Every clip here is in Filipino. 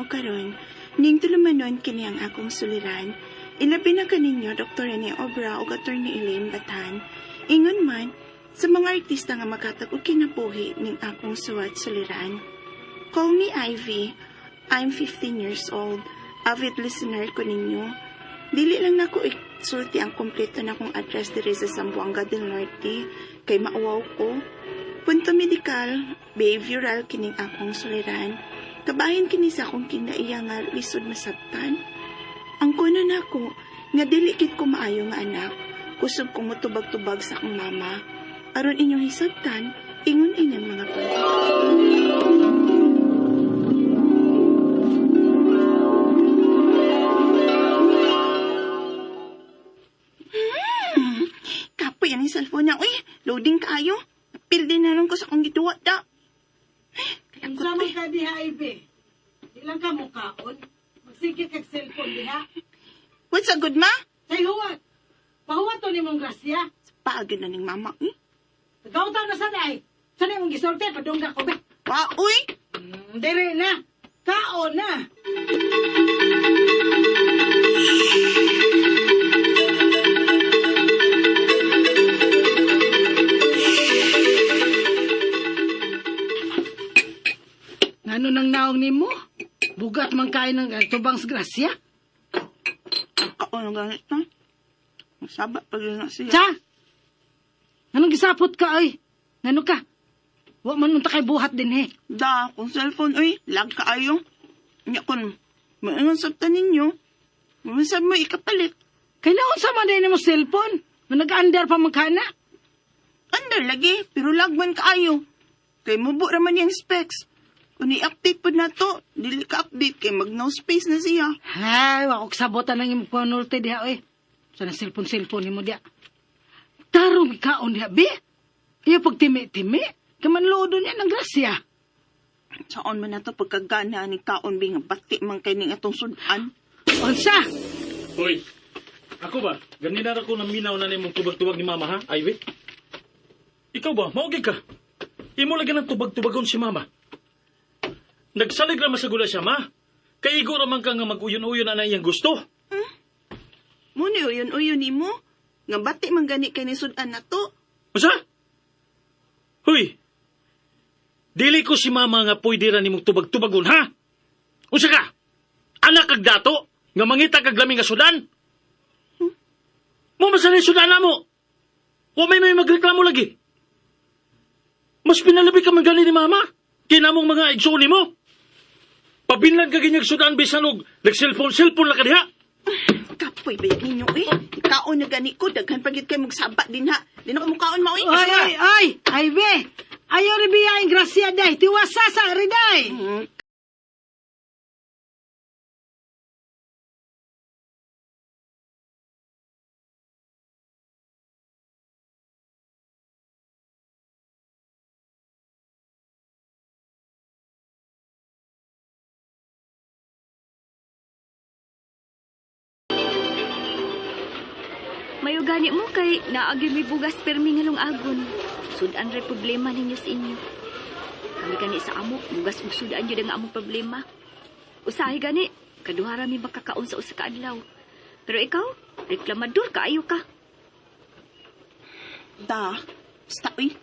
paminaw karon, ning tulumanon kini ang akong suliran. Ilabi na kaninyo Dr. Rene Obra o Attorney Elaine Batan. Ingon man, sa mga artista nga makatag og kinabuhi ning akong suwat suliran. Call me Ivy. I'm 15 years old. Avid listener ko ninyo. Dili lang nako isulti ang kompleto na kong address diri sa Zamboanga del Norte kay maawaw ko. Punto medikal, behavioral kining akong suliran. Kabahin kini sa akong kinaiya nga lisod masabtan. Ang kuno nako nga dili kit ko maayo nga anak. Kusog kong mutubag-tubag sa akong mama. Aron inyong hisabtan, ingon inyong mga pagkakas. Kapoy yan yung cellphone niya. Uy, loading kaayo. Napil din na lang ko sa akong gituwa da. Ang sama ka diha, Ivy. Ilang ka mukhaon. Magsigit kag cellphone diha. What's a good ma? Say huwat. Pahuwat to ni mong grasya. Pagod na ning mama. Nagkautaw na sa day. Sana mong gisorte, padungga ko ba? Pa, uy! Dere na. Kaon na. Ano nang naong ni mo? Bugat man kain ng tubang sa grasya? Kaon ang ganit na. Masaba pa rin na siya. Sa? Anong gisapot ka, ay? Nano ka? Wa man nung takay buhat din, he. Da, kung cellphone, uy, lag kaayo. Nya kun, maingon sabta ninyo. Masab mo ikapalit. Kailangan sa man din mo cellphone. Nag-under pa magkana. Under lagi, pero lagman kaayo. Kay mubo raman yung specs. Kung i-update po na to, dili ka update kay mag-no space na siya. Ay, wakok sabotan ng imong panulte diha, oy. Sana cellphone ni mo diha. Tarong ikaon diha, be. Iya pagtimi-timi. Kamanlodo niya ng grasya. Saan man na to pagkagana ni kaon bing bati man kay ning atong sudan. Unsa? Hoy, ako ba? Ganina ako naminaw na nimong tubag-tubag ni mama, ha, Ivy? Ikaw ba? Maugig ka. Imo lagi ng tubag-tubagon si mama. Nagsalig naman sa gula siya, ma. Kaigo naman ka nga mag-uyon-uyon na iyang gusto. Muni uyon-uyon ni mo. Nga bati man gani kay ni sudan na to. Masa? Hoy, dili ko si mama nga pwede ra nimong tubag-tubagon, ha? Unsa ka? Anak kag dato? Nga mangita kag laming nga sudan? Mo masanay sudan na mo. Wa may magreklamo lagi. Mas pinalabi ka man gani ni mama. Kinamong mga igsoon mo. Pabinlan ka ginyag sudan bisan og nag-cellphone la ka diha. Kapoy ba yan ninyo eh? Kaon na gani ko, daghan pagit kayo magsaba din ha. Di na ko mukhaon mo eh. Ay, Ivy. Ayaw ribiyain grasya, day. Tiwasa sa riday. Mayo gani mo kay naagi may bugas permi nga agon. Sudan ray problema ninyo sa inyo. Kami gani sa amo, bugas ug sudan jud nga among problema. Usahay gani, kaduhara mi makakaon sa usa ka adlaw. Pero ikaw, reklamador kaayo ka. Da, basta uy.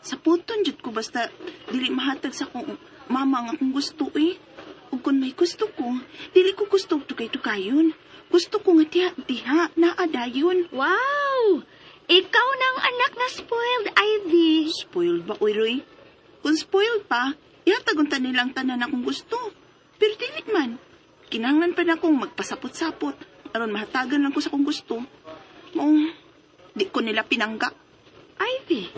Sa puton jud ko basta dili mahatag sa akong mama nga akong gusto eh. Ug kung may gusto ko, dili ko gusto tugay-tugayon. Gusto ko nga diha naadayon. Wow! Ikaw nang anak na spoiled, Ivy. Spoiled ba, uy, Roy? Kung spoiled pa, ihataguntan nilang tanan akong gusto. Pero dili man. Kinahanglan pa na akong magpasapot-sapot. Aron mahatagan lang ko sa akong gusto. Maong, di ko nila pinangga. Ivy.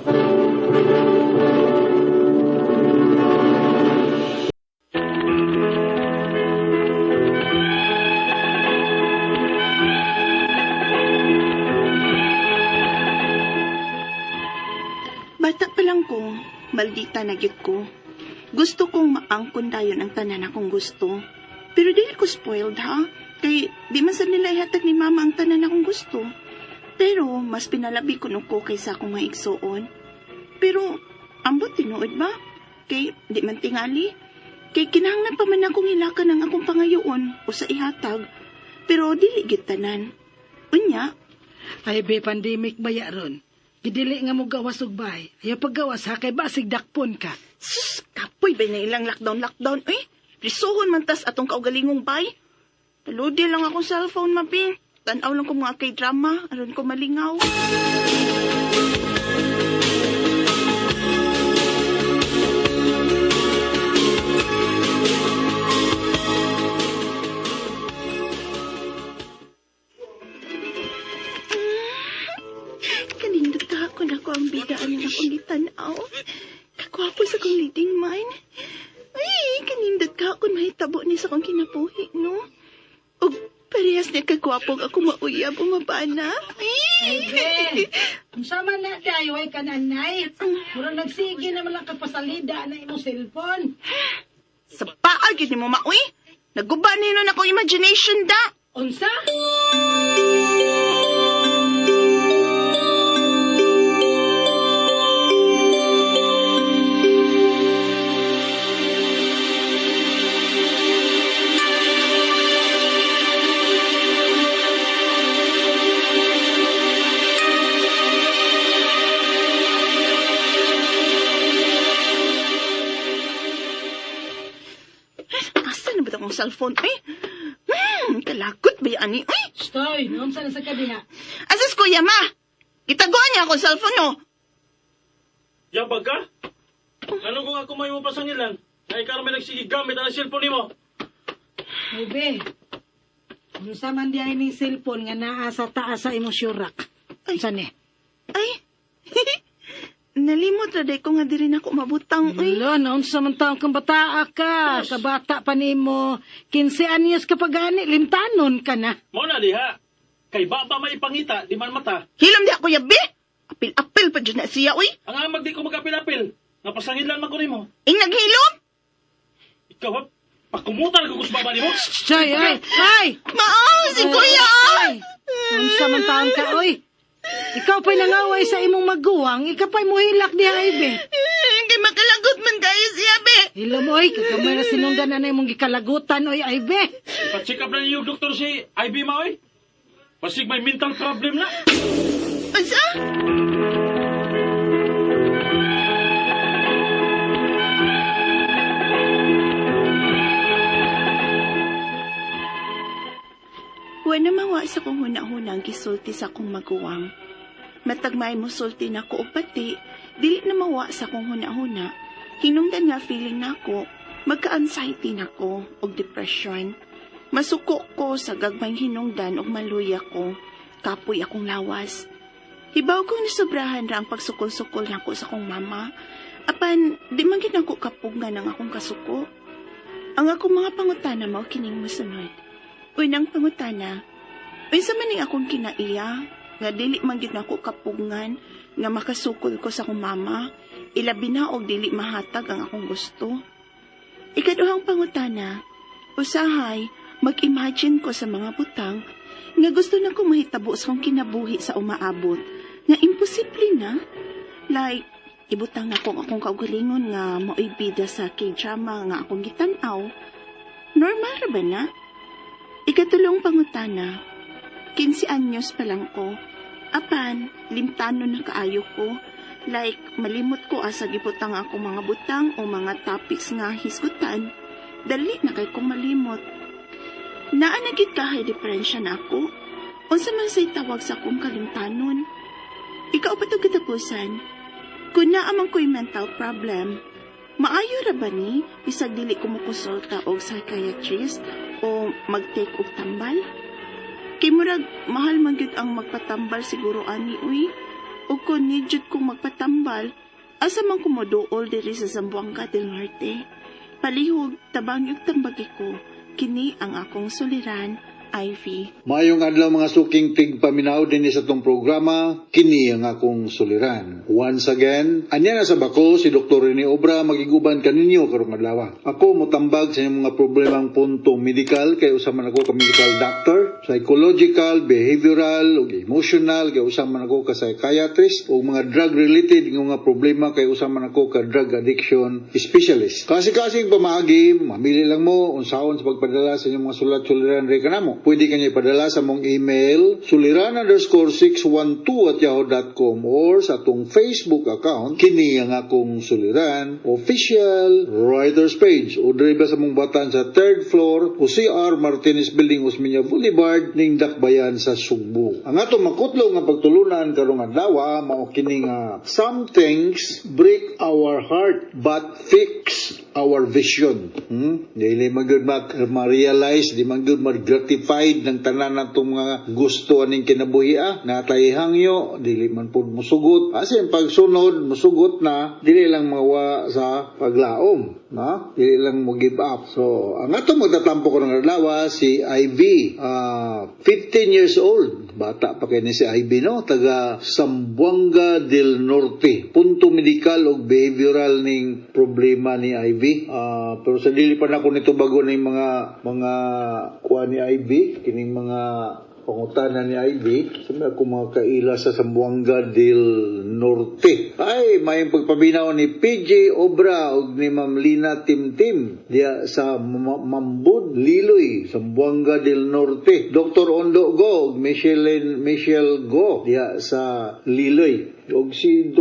Bata pa lang ko, maldita na gyud ko. Gusto kong maangkon dayon ang tanan akong gusto. Pero dili ko spoiled ha. Kay di man sa nila ihatag ni mama ang tanan akong gusto. Pero mas pinalabi ko nuko kaysa akong mga igsuon. Pero ambot tinuod ba? Kay di man tingali. Kay kinahanglan pa man akong hilakan ng akong pangayoon o sa ihatag, pero dili gyud tanan. Unya, Ay be, pandemic ba ya ron? Gidili nga mo gawas og bahay. Ayaw paggawas ha, kay basig dakpon ka. sus, kapoy ba na ilang lockdown, eh? Risuhon man tas atong kaugalingong bay. Paludi lang akong cellphone, maping. Tanaw lang ko mga K-drama, aron ko malingaw. Kanindot ka ako ang bidaan ng akong gitanaw. Kakwapo sa kong leading man. Ay, kanindot ka ako mahitabo ni sa kong kinabuhi, no? O parehas na kagwapog ako mauyab o mabana. Ay be, kung sama na tayo ay kananay. Murang nagsige naman lang kapasalida na imong cellphone. Sa paag yun mo mauy. Naguba nino na akong imagination da. Unsa? Asa na ba akong cellphone? Ay, kalakot ba yan ni? Ay, Stoy, naunsa na sa kabina. asas kuya ma. Gitagoan niya akong cellphone no. Yabag ka? Ano kung ako may mo pasangilan? Ay karon may nagsige gamit ang cellphone nimo. Ay be, unsa man diay ning cellphone nga naa sa taas sa imong syurak. Unsa ni? Ay, nalimot na day ko nga di rin ako mabutang. Uy, Lo, naunsa man taong kang bataa ka. Kabata pa nimo. 15 anyos ka pa gani, limtanon ka na. Mo na diha. Kay baba may pangita, di man mata. hilom di ako yabi. Apil-apil pa dyan na siya, uy. Ang amag di ko magapil-apil. Napasangilan man ko nimo. Ing naghilom? Ikaw ha? Pakumutan ko sa baba nimo. Chay, ay! Maaw, si kuya! Ay! Unsa man taon ka, oy? Ikaw pa'y nangaway sa imong maguwang, ikaw pa'y muhilak diha, ay be. Hindi makalagot man kayo siya, be. Hilom, oy, kagamay na sinundan na imong gikalagutan, oy, ay be. Pa-check up na niyo, doktor, si IB Maoy. Pasig may mental problem na. Asa? Wala mawa sa kong huna-hunang gisulti sa kong maguwang. Matagmay mo sulti na ko o pati, dili na mawa sa kong huna-huna. Hinungdan nga feeling na ko, magka-anxiety na ko o depression. Masuko ko sa gagmay hinungdan o maluya ko, kapoy akong lawas. Hibaw kong nasobrahan ra ang pagsukol-sukol na ko sa kong mama, apan di man gid ako kapugngan ng akong kasuko. Ang akong mga pangutana mao kining mosunod. Unang pangutana, unsa man ning akong kinaiya, nga dili man gid nako kapugngan nga makasukol ko sa akong mama, ilabi na og dili mahatag ang akong gusto. Ikaduhang pangutana, usahay, mag-imagine ko sa mga butang nga gusto na ko mahitabo sa akong kinabuhi sa umaabot, nga imposible na. Like, ibutang na ko akong kaugalingon nga moibida sa K-drama nga akong gitanaw. Normal ra ba na? Ikatulong pangutana, 15 anyos pa lang ko. Apan, limtano na kaayo ko. Like, malimot ko asa gibutang ako mga butang o mga topics nga hisgutan. Dali na kay kong malimot. Naanagit ka hay diferensya na ako. Unsa man say tawag sa akong kalimtanon. Ikaw pa to katapusan. Kung naamang ko'y mental problem, maayo ra ba ni bisag dili ko mokonsulta og psychiatrist o mag-take og tambal? Kay murag mahal man gyud ang magpatambal siguro ani uy. O kung nidyot kong magpatambal, asa man ko moduol diri sa Zamboanga del Norte. Palihog tabang yung tambagi ko, kini ang akong suliran, Ivy. Maayong adlaw mga suking tigpaminaw din sa tong programa, kini ang akong suliran. Once again, anya na sa bako si Dr. Rene Obra magiguban kaninyo karong adlaw. Ako motambag sa inyong mga problemang punto medikal kay usa man ako ka medical doctor. psychological, behavioral, ug emotional, kay usa man ako ka psychiatrist, ug mga drug-related nga problema kay usa man ako ka drug addiction specialist. Kasi-kasing pamaagi, mamili lang mo unsaon sa pagpadala sa inyong mga sulat-suliran re kanamo. Pwede kanya ipadala sa mong email suliran_612@yahoo.com or sa atong Facebook account kini ang akong suliran official writers page o driba sa mong batan sa 3rd floor OCR Martinez Building, Osmeña Boulevard ning Dakbayan sa Sugbo. Ang atong makutlo nga pagtulunan karong adlaw mao kini nga some things break our heart but fix our vision. Dili man gyud ma-realize, di man gyud ma-gratified ng tanan natong mga gusto aning kinabuhi natay hangyo, dili man pud musugot. Kasi pagsunod musugot na, dili lang mawa sa paglaom. Dili lang mo give up. So, ang ato magtatampo ko ng adlaw si Ivy, 15 years old. Bata pa kay ni si Ivy, no? Taga Zamboanga del Norte. Punto medikal o behavioral ning problema ni Ivy. Pero sa dili pa na ko nito bago ning mga kuha ni Ivy, kining mga pangutana ni Ivy, sabi ako mga kaila sa Zamboanga del Norte. Ay, may pagpabinaw ni PJ Obra o ni Ma'am Lina Timtim diya sa Mambud, Liloy, Zamboanga del Norte. Dr. Ondo Go, Michelle Go diya sa Liloy. Og si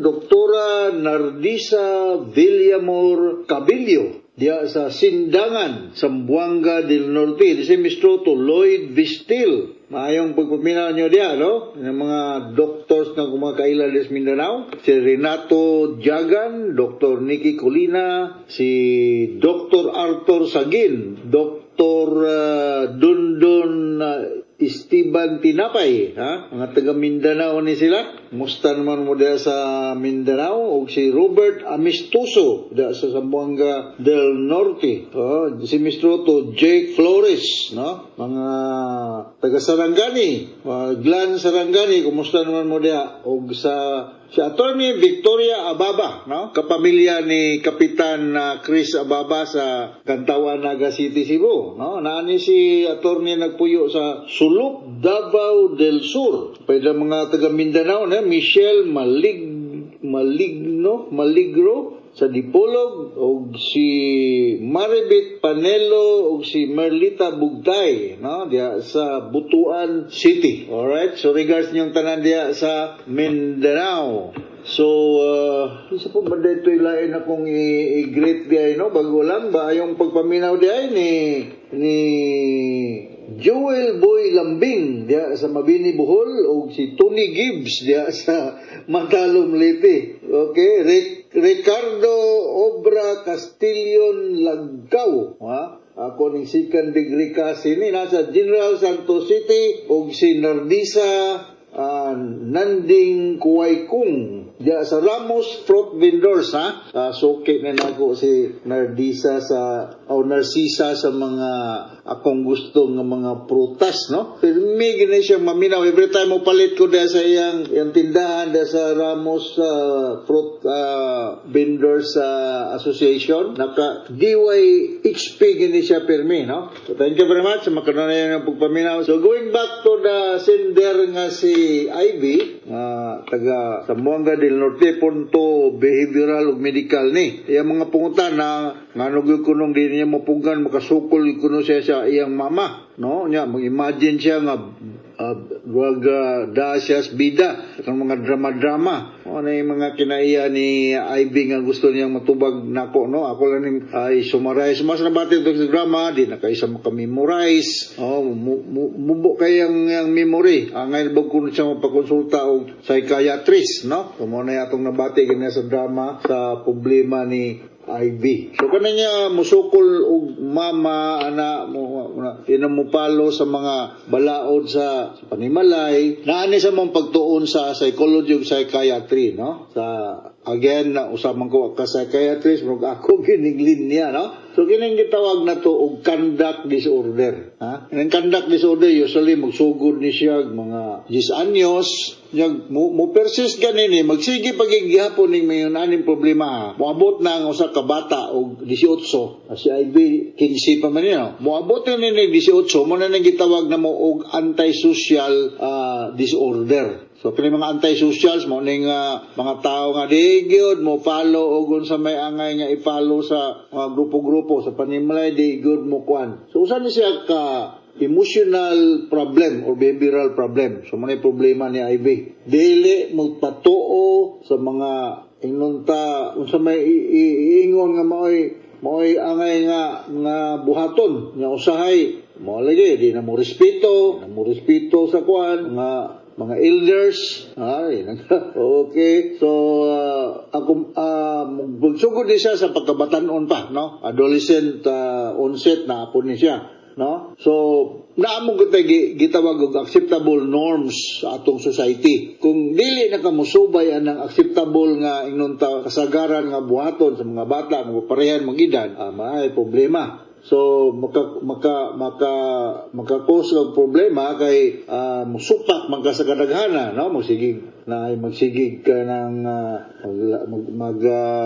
Doktora Nardisa Villamor Cabillo diya sa Sindangan, Zamboanga del Norte. Di si Mr. Lloyd Vistil. Maayong pagpaminaw nyo diya, no? Ng mga doctors na kumakaila des Mindanao. Si Renato Jagan, Dr. Nikki Colina, si Dr. Arthur Sagin, Dr. Dundon Esteban Tinapay, mga taga Mindanao ni sila. Musta naman mo diya sa Mindanao. O si Robert Amistoso diya sa Zamboanga del Norte. Si Mr. Jake Flores, no? Mga taga Sarangani, Glan Sarangani, kumusta naman mo diya? O si Attorney Victoria Ababa, no? Kapamilya ni Kapitan Chris Ababa sa Cantawan, Naga City, Cebu, no? Naani si Attorney nagpuyo sa Suluk, Davao del Sur. Pwede mga taga Mindanao na Michelle Maligro sa Dipolog, o si Maribit Panelo, o si Merlita Bugtay, no? Diya sa Butuan City. Alright? So, regards niyong tanan diya sa Mindanao. So, isa po ba dito ilain akong i-greet diya, no? Bago lang ba yung pagpaminaw diya ni Joel Boy Lambing diya sa Mabini, Bohol, o si Tony Gibbs diya sa Matalom, Leyte. Okay? Ricardo Obra Castillon Lagcaw, ako ning second degree kasi ni nasa General Santos City, o si Nardisa Nanding Kuwaykung diya sa Ramos Fruit Vendors, suki na nako si Nardisa Narcisa sa mga akong gusto ng mga prutas, no? Pero may gina siya maminaw every time mo palit ko diya sa iyang tindahan diya sa Ramos Fruit Vendors Association, naka DYHP gini siya permi, no? So thank you very much sa makanunayan ng pagpaminaw. So going back to the sender nga si Ivy, taga Zamboanga del Norte, punto behavioral ug medical ni. Iyang mga pungutan na nganong kunong di niya mapugan makasukol kuno siya sa iyang mama, no? Nya mag-imagine siya nga dasyas bida ang mga drama-drama. Ano yung mga kinaiya ni Ivy nga gusto niyang matubag nako, no? Ako lang ning ay summarize mas nabati ito sa drama, di na kaisa makamemorize. Mubo kayang memory. Ngayon ba kuno siya mapakonsulta og psychiatrist, no? Kumo na atong nabati ganyan sa drama sa problema ni Ivy. So kananya musukol og mama ana mo pinamupalo sa mga balaod sa panimalay. Naani sa mong pagtuon sa psychology ug psychiatry, no? Sa again na usaman ko ka psychiatrist murag ako gininglin niya, no? So kining gitawag na to og conduct disorder, ha? Ang conduct disorder usually magsugod ni siya mga 10 anyos, mo persist ganini magsige pagigihapon ning mayon aning problema, ha? Moabot na ang usa ka bata og 18, si Ivy 15 pa man niya, no? Moabot na ni 18 mo na nang gitawag na mo og antisocial disorder. So kini mga antisocials mo ning mga tao nga di gyud mo follow og unsa may angay nga i-follow sa mga grupo-grupo sa panimlay di gyud mo kuan. So usa ni siya ka emotional problem or behavioral problem. So manay problema ni Ivy. Dili mo patuo sa mga inunta unsa may iingon nga maoy angay nga buhaton nga usahay mo lagi di na mo respeto sa kuan mga elders. Okay. So, ako, magsugod din siya sa pagkabatanon pa, no? Adolescent onset na po ni siya, no? So, naamong gitawag og acceptable norms sa atong society. Kung dili na ka musubay anang acceptable nga inunta kasagaran nga buhaton sa mga bata, mga parehan, mga edad, may problema. So maka-cause og problema kay musupak man ka sa kadaghana, no? Magsigig ka ng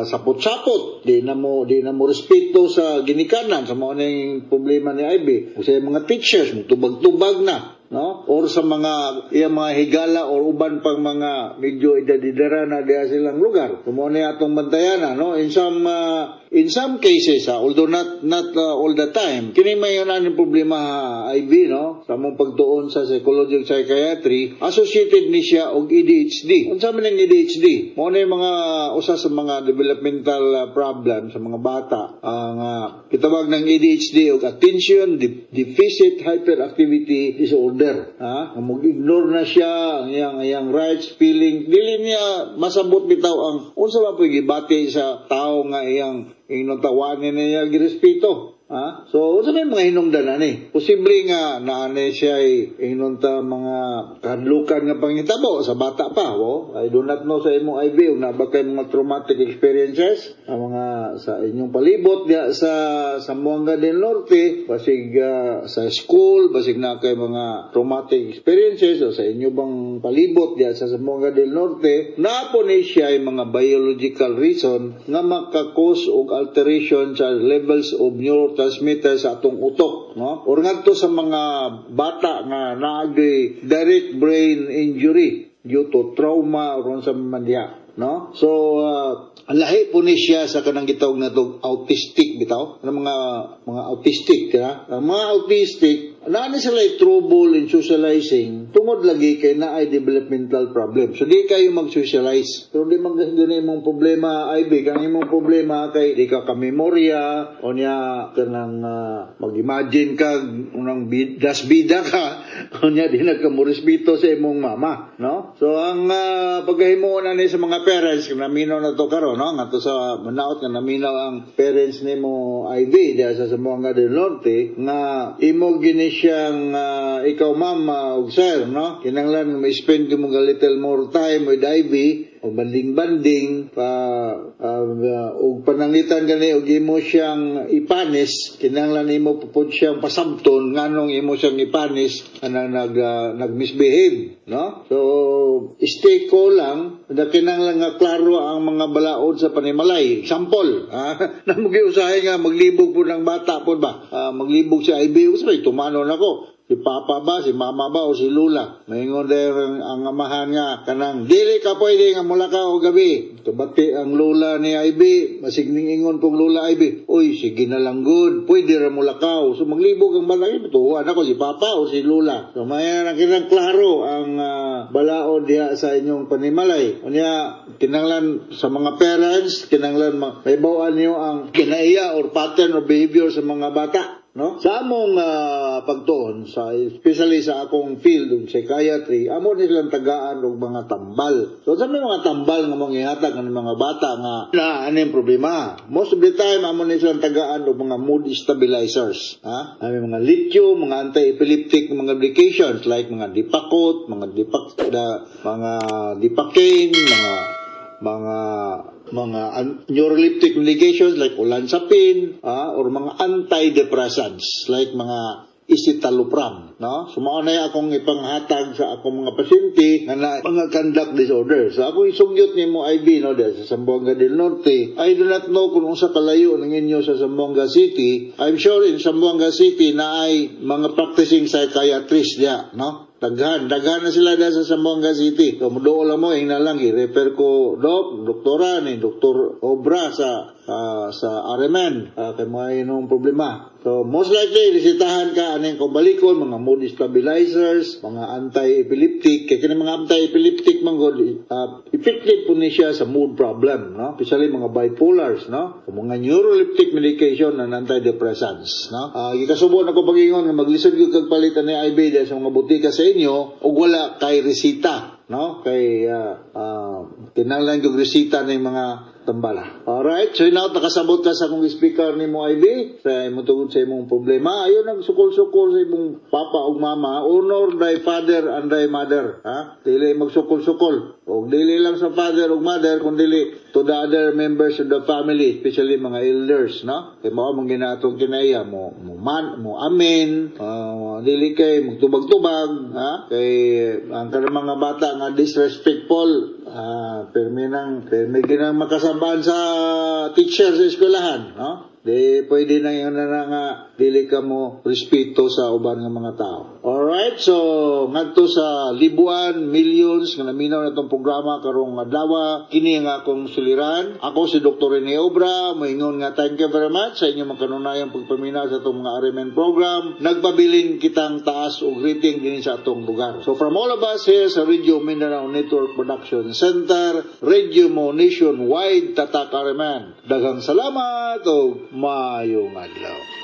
sapot-sapot, di na mo respeto sa ginikanan sa mga ning problema ni Ivy. Sa mga teachers tubag-tubag na, no? Or sa mga higala or uban pang mga medyo edad-edara na diha silang lugar. Kumo ni atong bantayan, no? In some cases, although not all the time, kini may yung problema Ivy, no? Sa mong pagtuon sa psychology ug psychiatry, associated ni siya og ADHD. Unsa man ang ADHD? Mo na mga usa sa mga developmental problem sa mga bata ang kitawag ng ADHD og attention deficit hyperactivity disorder. Mag-ignore na siya ang iyang rights, feeling. Dili niya masabot bitaw ang unsa ba pud gibati sa tao nga iyang tawanin niya girespeto. So, unsa may mga hinungdan ani? Posible nga naanay siya inunta mga kadlukan nga panghitabo sa bata pa, I do not know sa imong Ivy ug naba kay mga traumatic experiences ang mga sa inyong palibot diya sa Zamboanga del Norte, basig sa school, basig na kay mga traumatic experiences o sa inyo bang palibot diya sa Zamboanga del Norte, napo ni siya mga biological reason nga maka-cause og alteration sa levels of neurotransmitter sa atong utok, no? Or ngadto sa mga bata nga naagay direct brain injury due to trauma or sa mandiya, no? So ang lahi po ni siya sa kanang gitawag na to autistic bitaw, ng mga autistic, ha? Ang mga autistic naani sila trouble in socializing tungod lagi kay naay developmental problem. So di kayo mag-socialize. Pero di man ganun imong problema, Ivy, kang imong problema kay di ka memorya o niya kanang mag-imagine ka unang bida ka o niya di nagkamurespeto sa imong mama, no? So ang pagkahimuon na sa mga parents naminaw na to karon, no? Ngadto sa manaot nga naminaw ang parents nimo Ivy diya sa Zamboanga del Norte nga imo gini siyang ikaw mama ug sir, no? Kinahanglan may spend mo a little more time with Ivy o banding-banding og panangitan gani og imo siyang ipanis, kinahanglan nimo pupud siyang pasabton nganong imo siyang ipanis anang nag-misbehave, no? So stay ko lang na kinahanglan nga klaro ang mga balaod sa panimalay. Example, namugiusahay nga maglibog po ng bata po ba? Maglibog si Ivy, usay tumano nako. Si Papa ba, si Mama ba, o si Lula. Maingon din ang amahan nga, kanang, dili ka pwede nga mula ka o gabi. Tubati ang Lula ni Ivy, masigning ingon kong Lula Ivy, uy, sige na lang good, pwede ra mula ka. So maglibog ang balay, tuhuan ako si Papa o si Lula. So may kinang klaro ang balaod diha sa inyong panimalay. Unya, kinanglan sa mga parents, kinanglan may bawaan niyo ang kinaiya or pattern or behavior sa mga bata. No? Sa among pagtuon, especially sa akong field ng psychiatry, amo nilang tagaan og mga tambal. So sa mga tambal nga mong ihatag ng mga bata nga aning problema. Most of the time amo nilang tagaan og mga mood stabilizers, May mga lithium, mga anti-epileptic mga medications like mga Dipakot, mga Dipacaine, mga neuroleptic medications like olanzapine, or mga antidepressants like mga escitalopram, no? So mao na akong ipanghatag sa akong mga pasyente nga na mga conduct disorder. So ako isugyot nimo IB no sa Zamboanga del Norte. I do not know kung unsa kalayo ng inyo sa Zamboanga City. I'm sure in Zamboanga City na ay mga practicing psychiatrist diya, no? Daghan na sila dyan sa Zamboanga City. So, mudo lang mo, na lang, i-refer ko, doktora ni Dr. Obra sa RMN. Kaya mga inong problema. So, most likely, risitahan ka, anong kumbalikon, mga mood stabilizers, mga anti-epileptic. Kaya mga anti-epileptic, effective po ni siya sa mood problem, no? Especially mga bipolars, no? Mga neuroleptic medication and antidepressants, no? Ikasubo na ko pag-ingon nga maglisod yung kagpalitan ni IB dahil sa mga butika sa inyo o wala kay resita, no? Kay kinahanglan yung resita ng mga tambala. Alright, so now nakasabot ka sa akong speaker ni mo IB sa imong tungod sa imong problema. Ayun nagsukol-sukol sa imong papa o mama. Honor thy father and thy mother. Dili magsukol-sukol. O dili lang sa father o mother, kundi to the other members of the family, especially mga elders, no? Kaya mo mong ginatong kinaya mo amen, dili kay magtubag-tubag, kay ang kanang mga bata nga disrespectful, permi ginang makasambahan sa teacher sa eskwelahan, no? Di pwede na yun na nga dili ka mo respeto sa uban ng mga tao. Alright, so ngadto sa libuan, millions nga naminaw na itong programa karong adlaw, kini nga akong suliran. Ako si Dr. Rene Obra, moingon nga thank you very much sa inyong magkanunayang pagpaminaw sa itong mga RMN program. Nagpabilin kitang taas og rating din sa atong lugar. So from all of us here sa Radio Mindanao Network Production Center, Radio Mo Nationwide, Tatak RMN. Daghang salamat o maayong adlaw.